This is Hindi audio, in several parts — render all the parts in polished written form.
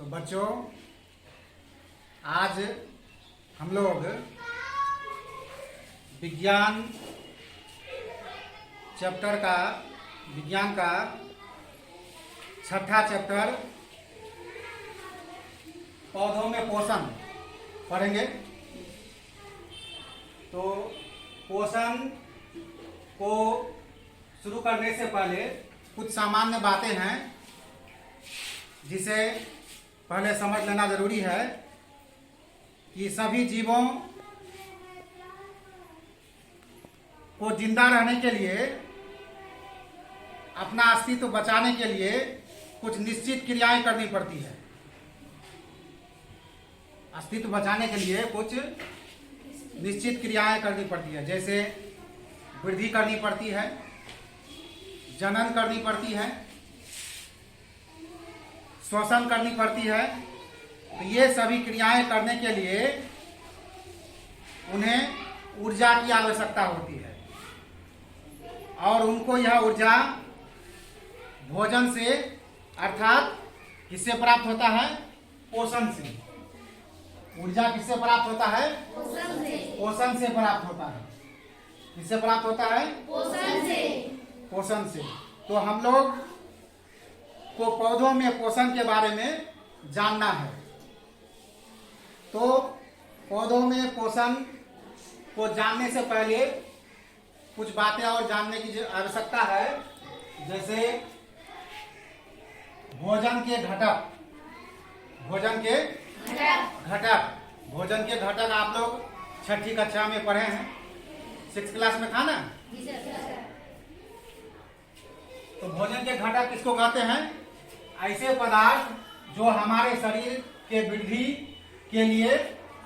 तो बच्चों, आज हम लोग विज्ञान विज्ञान का छठा चैप्टर पौधों में पोषण पढ़ेंगे। तो पोषण को शुरू करने से पहले कुछ सामान्य बातें हैं जिसे पहले समझ लेना जरूरी है कि सभी जीवों को जिंदा रहने के लिए, अपना अस्तित्व बचाने के लिए कुछ निश्चित क्रियाएं करनी पड़ती है। अस्तित्व बचाने के लिए कुछ निश्चित क्रियाएं करनी पड़ती है, जैसे वृद्धि करनी पड़ती है, जनन करनी पड़ती है, श्वसन करनी पड़ती है। तो ये सभी क्रियाएं करने के लिए उन्हें ऊर्जा की आवश्यकता होती है और उनको यह ऊर्जा भोजन से, अर्थात किससे प्राप्त होता है? पोषण से। ऊर्जा किससे प्राप्त होता है? पोषण से प्राप्त होता है। किससे प्राप्त होता है? पोषण से। तो हम लोग को पौधों में पोषण के बारे में जानना है। तो पौधों में पोषण को जानने से पहले कुछ बातें और जानने की आवश्यकता है, जैसे भोजन के घटक। भोजन के घटक आप लोग छठी कक्षा में पढ़े हैं, 6th क्लास में था ना? तो भोजन के घटक किसको कहते हैं? ऐसे पदार्थ जो हमारे शरीर के वृद्धि के लिए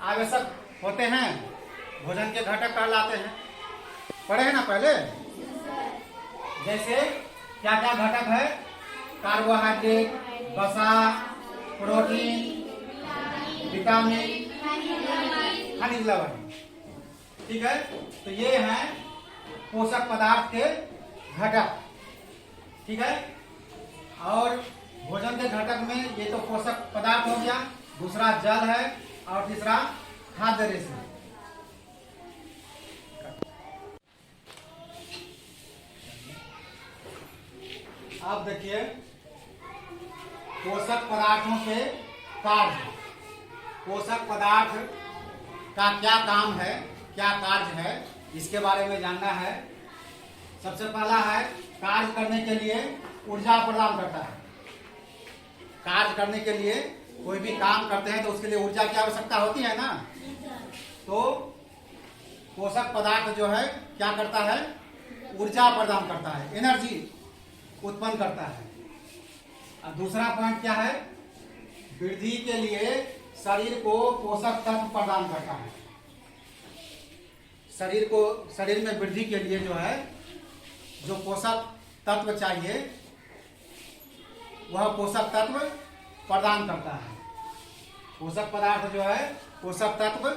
आवश्यक होते हैं, भोजन के घटक कहलाते हैं। पढ़े हैं ना पहले? जैसे क्या क्या घटक है? कार्बोहाइड्रेट, वसा, प्रोटीन, विटामिन, खनिज लवण। ठीक है, तो ये हैं पोषक पदार्थ के घटक। ठीक है, और भोजन के घटक में ये तो पोषक पदार्थ हो गया, दूसरा जल है और तीसरा खाद्य रेशा। अब देखिए पोषक पदार्थों के कार्य। पोषक पदार्थ का क्या काम है, क्या कार्य है, इसके बारे में जानना है। सबसे पहला है, कार्य करने के लिए ऊर्जा प्रदान करता है। कार्य करने के लिए कोई भी काम करते हैं तो उसके लिए ऊर्जा की आवश्यकता होती है ना। तो पोषक पदार्थ जो है क्या करता है? ऊर्जा प्रदान करता है, एनर्जी उत्पन्न करता है। और दूसरा पॉइंट क्या है? वृद्धि के लिए शरीर को पोषक तत्व प्रदान करता है। शरीर में वृद्धि के लिए जो है, जो पोषक तत्व चाहिए वह पोषक तत्व प्रदान करता है। पोषक पदार्थ जो है पोषक तत्व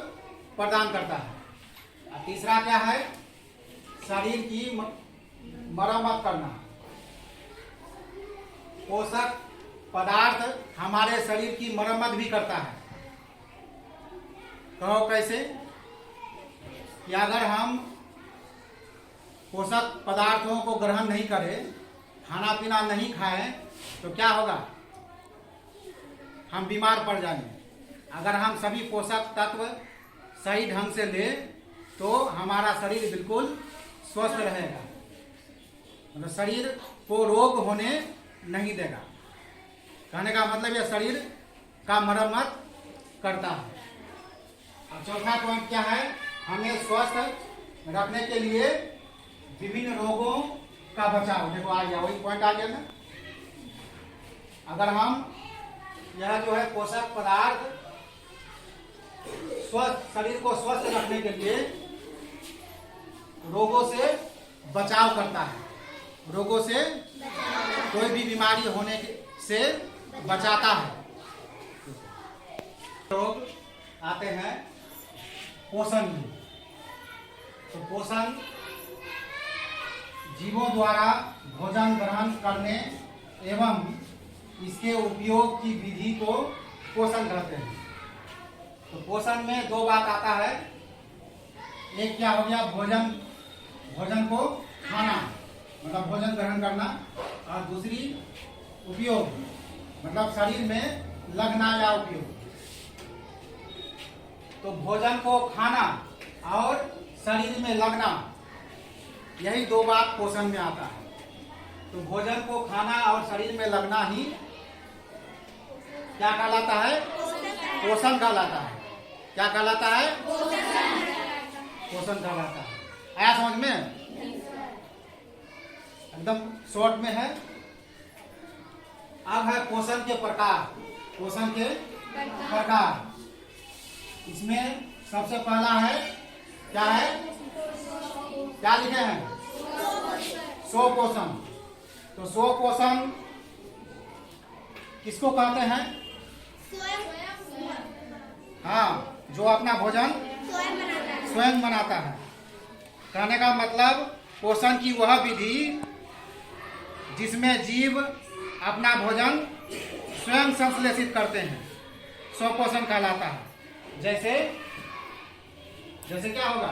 प्रदान करता है। और तीसरा क्या है? शरीर की मरम्मत करना। पोषक पदार्थ हमारे शरीर की मरम्मत भी करता है। कहो कैसे? कि अगर हम पोषक पदार्थों को ग्रहण नहीं करें, खाना पीना नहीं खाएं, तो क्या होगा? हम बीमार पड़ जाएंगे। अगर हम सभी पोषक तत्व सही ढंग से लें तो हमारा शरीर बिल्कुल स्वस्थ रहेगा, मतलब शरीर को रोग होने नहीं देगा। कहने का मतलब यह शरीर का मरम्मत करता है। अब चौथा पॉइंट क्या है? हमें स्वस्थ रखने के लिए विभिन्न रोगों का बचाव। देखो आ गया, वही पॉइंट आ गया ना। अगर हम यह जो है पोषक पदार्थ शरीर को स्वस्थ रखने के लिए रोगों से बचाव करता है, रोगों से कोई भी बीमारी होने से बचाता है। रोग आते हैं पोषण में। तो पोषण जीवों द्वारा भोजन ग्रहण करने एवं इसके उपयोग की विधि को पोषण कहते हैं। तो पोषण में दो बात आता है, एक क्या हो गया भोजन, भोजन को खाना मतलब भोजन ग्रहण करना, और दूसरी उपयोग मतलब शरीर में लगना या उपयोग। तो भोजन को खाना और शरीर में लगना, यही दो बात पोषण में आता है। तो भोजन को खाना और शरीर में लगना ही क्या कहलाता है? पोषण कहलाता है। क्या कहलाता है? पोषण कहलाता है। आया समझ में? एकदम शॉर्ट में है। अब है पोषण के प्रकार। पोषण के प्रकार, इसमें सबसे पहला है क्या है? क्या लिखे हैं? स्वपोषण। तो स्वपोषण किसको कहते हैं? हाँ, जो अपना भोजन स्वयं बनाता है। कहने का मतलब पोषण की वह विधि जिसमें जीव अपना भोजन स्वयं संश्लेषित करते हैं, स्वपोषण कहलाता है। जैसे जैसे क्या होगा?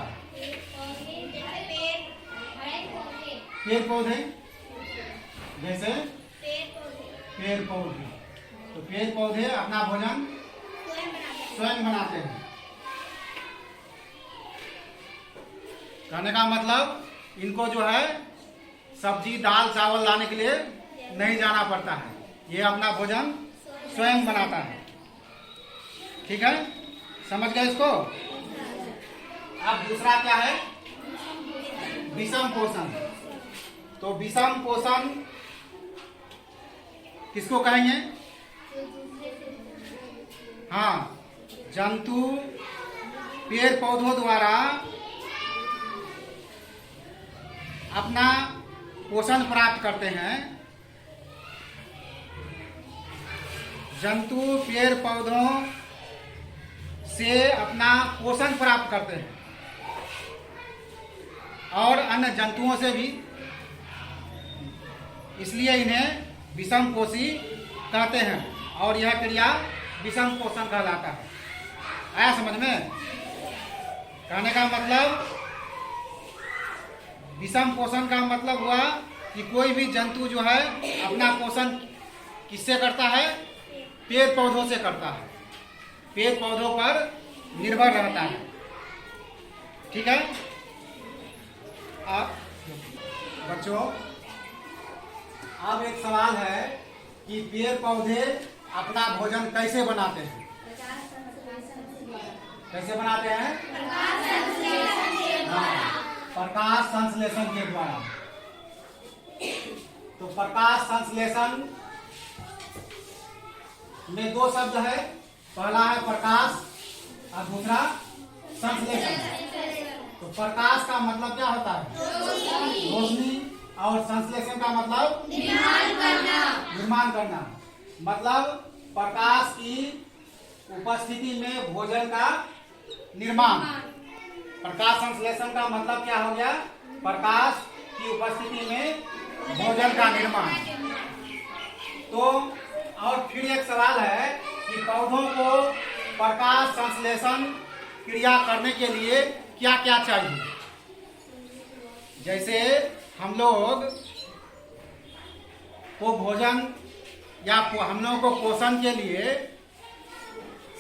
पेड़ पौधे, जैसे पेड़ पौधे। तो पेड़ पौधे अपना भोजन स्वयं बनाते हैं। कहने का मतलब इनको जो है सब्जी दाल चावल लाने के लिए नहीं जाना पड़ता है, ये अपना भोजन स्वयं बनाता है। ठीक है, समझ गए इसको? अब दूसरा क्या है? विषम पोषण। तो विषम पोषण किसको कहेंगे? हाँ, जंतु पेड़ पौधों द्वारा अपना पोषण प्राप्त करते हैं। जंतु पेड़ पौधों से अपना पोषण प्राप्त करते हैं और अन्य जंतुओं से भी, इसलिए इन्हें विषम पोषी कहते हैं और यह क्रिया विषम पोषण कहलाता है। आया समझ में? कहने का मतलब विषम पोषण का मतलब हुआ कि कोई भी जंतु जो है अपना पोषण किससे करता है? पेड़ पौधों से करता है, पेड़ पौधों पर निर्भर रहता है। ठीक है? अब बच्चों, अब एक सवाल है कि पेड़ पौधे अपना भोजन कैसे बनाते हैं? कैसे बनाते हैं? प्रकाश संश्लेषण के द्वारा। तो प्रकाश संश्लेषण में दो शब्द है, पहला है प्रकाश और दूसरा संश्लेषण। तो प्रकाश का मतलब क्या होता है? रोशनी। और संश्लेषण का मतलब निर्माण करना। मतलब प्रकाश की उपस्थिति में भोजन का निर्माण। प्रकाश संश्लेषण का मतलब क्या हो गया? प्रकाश की उपस्थिति में भोजन का निर्माण। तो और फिर एक सवाल है कि पौधों को प्रकाश संश्लेषण क्रिया करने के लिए क्या क्या चाहिए? जैसे हम लोग को भोजन या हम लोगों को पोषण के लिए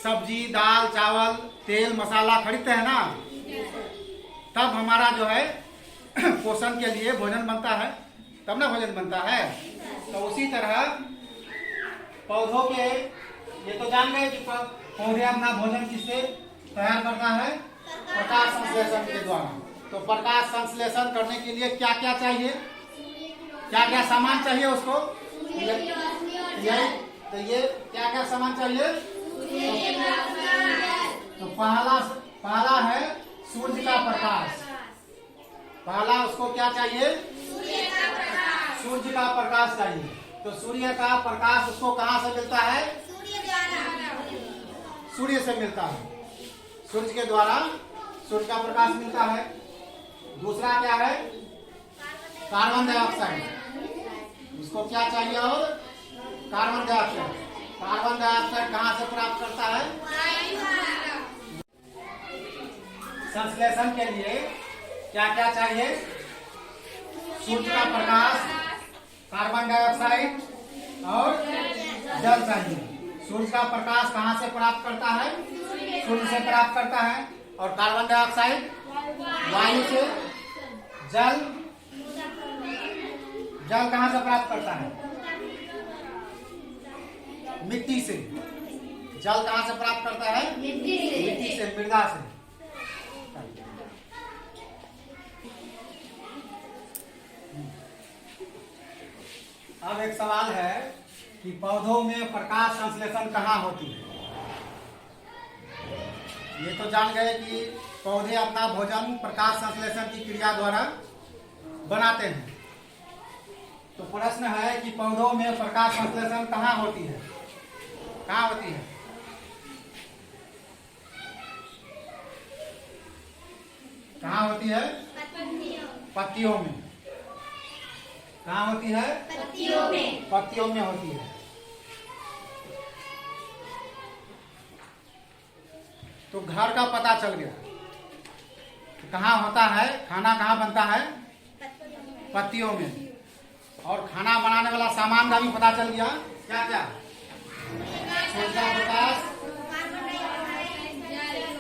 सब्जी दाल चावल तेल मसाला खरीदते हैं ना, तब हमारा जो है पोषण के लिए भोजन बनता है, तब ना भोजन बनता है। तो उसी तरह पौधों के, ये तो जान गए कि पौधे अपना भोजन किससे तैयार करता है? प्रकाश संश्लेषण के द्वारा। तो प्रकाश संश्लेषण करने के लिए क्या क्या चाहिए? क्या क्या सामान चाहिए उसको? तो ये क्या क्या सामान चाहिए? तो पहला है सूर्य का प्रकाश। पहला उसको क्या चाहिए? सूर्य का प्रकाश चाहिए। तो सूर्य का प्रकाश उसको कहाँ से मिलता है? सूर्य से मिलता है। सूर्य के द्वारा सूर्य का प्रकाश मिलता है। दूसरा क्या है? Carbon dioxide. उसको क्या चाहिए? और कार्बन डाइऑक्साइड। कार्बन डाइऑक्साइड कहाँ से प्राप्त करता है? संश्लेषण के लिए क्या क्या चाहिए? सूर्य का प्रकाश, कार्बन डाइऑक्साइड और जल चाहिए। सूर्य का प्रकाश कहाँ से प्राप्त करता है? सूर्य से प्राप्त करता है। और कार्बन डाइऑक्साइड वायु से। जल जल कहाँ से प्राप्त करता है? मिट्टी से। जल कहाँ से प्राप्त करता है? मिट्टी से, मृदा से। अब एक सवाल है कि पौधों में प्रकाश संश्लेषण कहाँ होती है? ये तो जान गए कि पौधे अपना भोजन प्रकाश संश्लेषण की क्रिया द्वारा बनाते हैं। तो प्रश्न है कि पौधों में प्रकाश संश्लेषण कहाँ होती है? कहाँ होती है? कहाँ होती है? पत्तियों में। कहाँ होती है? पत्तियों में। पत्तियों में होती है। तो घर का पता चल गया। कहाँ होता है? खाना कहाँ बनता है? पत्तियों में। और खाना बनाने वाला सामान का भी पता चल गया। क्या क्या? सूर्य का प्रकाश,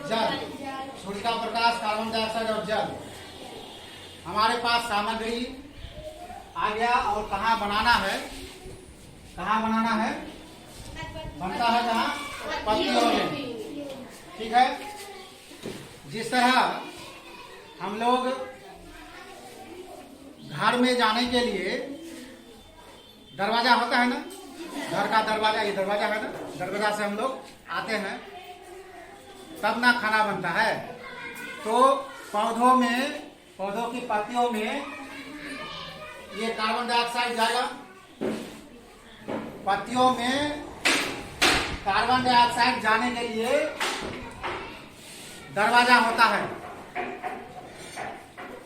जल। सूर्य का प्रकाश, कार्बन डाइऑक्साइड और जल। हमारे पास सामग्री आ गया। और कहाँ बनाना है? कहाँ बनाना है? बनता है कहाँ? पत्तियों में। ठीक है। जिस तरह हम लोग घर में जाने के लिए दरवाजा होता है ना, घर का दरवाजा, ये दरवाजा है ना, दरवाजा से हम लोग आते हैं तब ना खाना बनता है। तो पौधों में, पौधों की पत्तियों में ये कार्बन डाइऑक्साइड जाएगा। पत्तियों में कार्बन डाइऑक्साइड जाने के लिए दरवाजा होता है।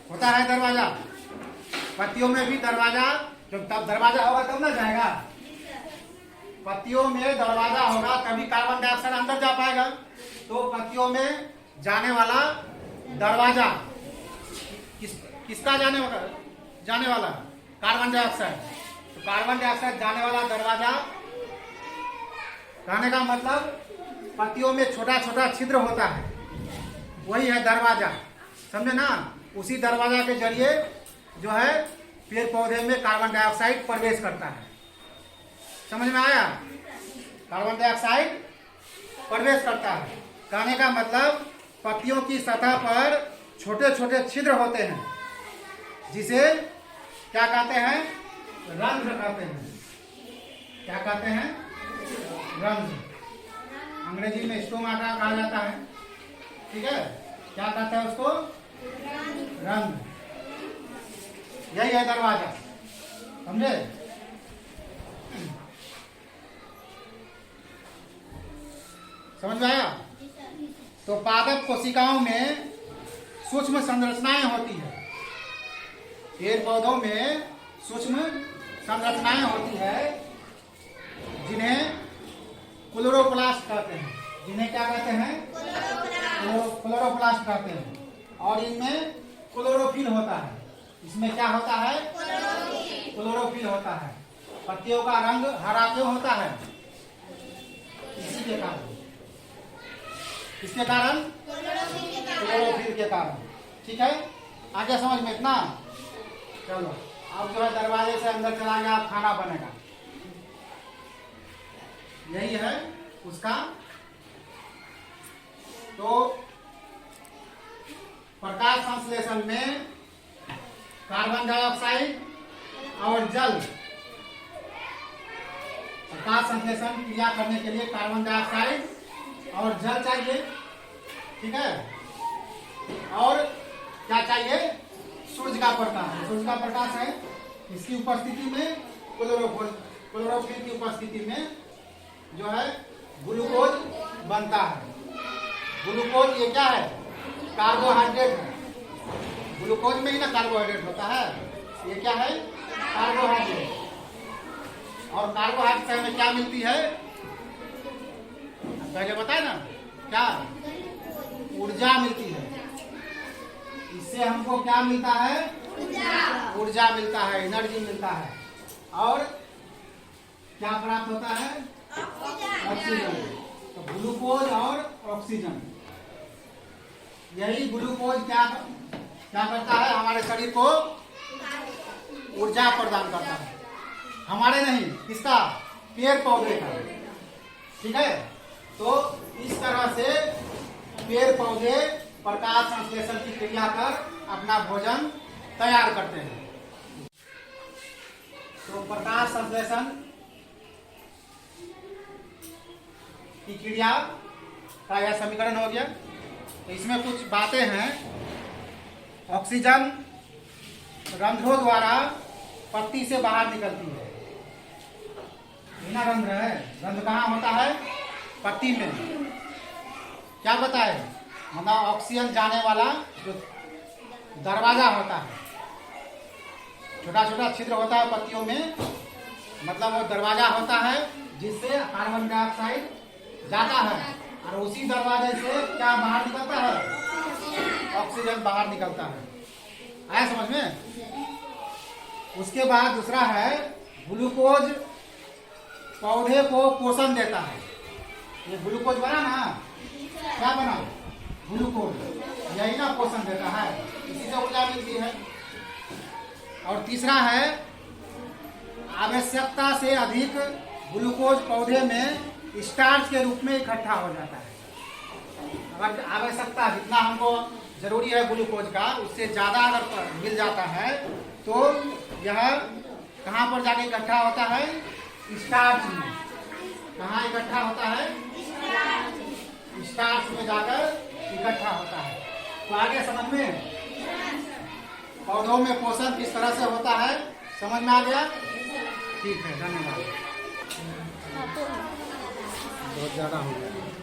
होता है दरवाजा। पत्तियों में भी दरवाजा, जब तब दरवाजा होगा तब ना जाएगा। पत्तियों में दरवाजा होगा तभी कार्बन डाइऑक्साइड अंदर जा पाएगा। तो पत्तियों में जाने वाला दरवाजा किसका जाने वाला? Carbon dioxide. तो कार्बन डाइऑक्साइड जाने वाला दरवाजा, कहने का मतलब पत्तियों में छोटा छोटा छिद्र होता है, वही है दरवाजा। समझे ना? उसी दरवाजा के जरिए जो है पेड़ पौधे में कार्बन डाइऑक्साइड प्रवेश करता है। समझ में आया? कार्बन डाइऑक्साइड प्रवेश करता है। कहने का मतलब पत्तियों की सतह पर छोटे छोटे छिद्र होते हैं, जिसे क्या कहते हैं? रंध्र कहते हैं। क्या कहते हैं? रंध्र। अंग्रेजी में स्टोमाटा कहा जाता है। ठीक है। क्या कहते हैं उसको? रंध्र। यही है दरवाजा। समझे? समझ में आया? तो पादप कोशिकाओं में सूक्ष्म संरचनाएं होती है। पेड़ पौधों में सूक्ष्म संरचनाएं होती है, जिन्हें क्लोरोप्लास्ट कहते हैं। जिन्हें क्या कहते हैं? क्लोरोप्लास्ट कहते हैं। और इनमें क्लोरोफिल होता है। इसमें क्या होता है? क्लोरोफिल होता है। पत्तियों का रंग हरा क्यों होता है? इसी के कारण। किसके कारण? क्लोरोफिल के कारण। ठीक है। आगे समझ में इतना? चलो अब जो है दरवाजे से अंदर चला गया, खाना बनेगा। यही है उसका। तो प्रकाश संश्लेषण में कार्बन डाइऑक्साइड और जल, प्रकाश संश्लेषण क्रिया करने के लिए कार्बन डाइऑक्साइड और जल चाहिए। ठीक है। और क्या चाहिए? सूर्य का प्रकाश। सूर्य का प्रकाश है, इसकी उपस्थिति में क्लोरोफिल की उपस्थिति में जो है ग्लूकोज बनता है। ग्लूकोज ये क्या है? कार्बोहाइड्रेट है। ग्लूकोज में ही ना कार्बोहाइड्रेट होता है। ये क्या है? कार्बोहाइड्रेट। और कार्बोहाइड्रेट में क्या मिलती है? पहले बताए ना, क्या ऊर्जा मिलती है। इससे हमको क्या मिलता है? ऊर्जा मिलता है, एनर्जी मिलता है। और क्या प्राप्त होता है? ऑक्सीजन। तो ग्लूकोज और ऑक्सीजन, यही ग्लूकोज क्या करता है? हमारे शरीर को ऊर्जा प्रदान करता है। हमारे नहीं, किसका? पेड़ पौधे का। ठीक है। तो इस तरह से पेड़ पौधे प्रकाश संश्लेषण की क्रिया कर अपना भोजन तैयार करते हैं। तो प्रकाश संश्लेषण की क्रिया का यह समीकरण हो गया। तो इसमें कुछ बातें हैं। ऑक्सीजन रंध्रों द्वारा पत्ती से बाहर निकलती है। बिना रंध्र है, रंध्र कहाँ होता है? पत्ती में। क्या बताए? मतलब ऑक्सीजन जाने वाला जो दरवाजा होता है, छोटा छोटा छिद्र होता है पत्तियों में, मतलब वो दरवाजा होता है जिससे कार्बन डाइऑक्साइड जाता है, और उसी दरवाजे से क्या बाहर निकलता है? ऑक्सीजन बाहर निकलता है। आया समझ में? उसके बाद दूसरा है ग्लूकोज पौधे को पोषण देता है। ये ग्लूकोज बना ना, क्या बना? ग्लूकोज, यही ना पोषण देता है, इसी से ऊर्जा मिलती है। और तीसरा है आवश्यकता से अधिक ग्लूकोज पौधे में स्टार्च के रूप में इकट्ठा हो जाता है। अगर आवश्यकता जितना हमको जरूरी है ग्लूकोज का, उससे ज्यादा अगर मिल जाता है तो यह कहाँ पर जाके इकट्ठा होता है? स्टार्च में। कहाँ इकट्ठा होता है? स्टार्च में जाकर इकट्ठा होता है। तो आगे समझ में, पौधों में पोषण किस तरह से होता है समझ में आ गया? ठीक है, धन्यवाद। बहुत ज्यादा हो गया।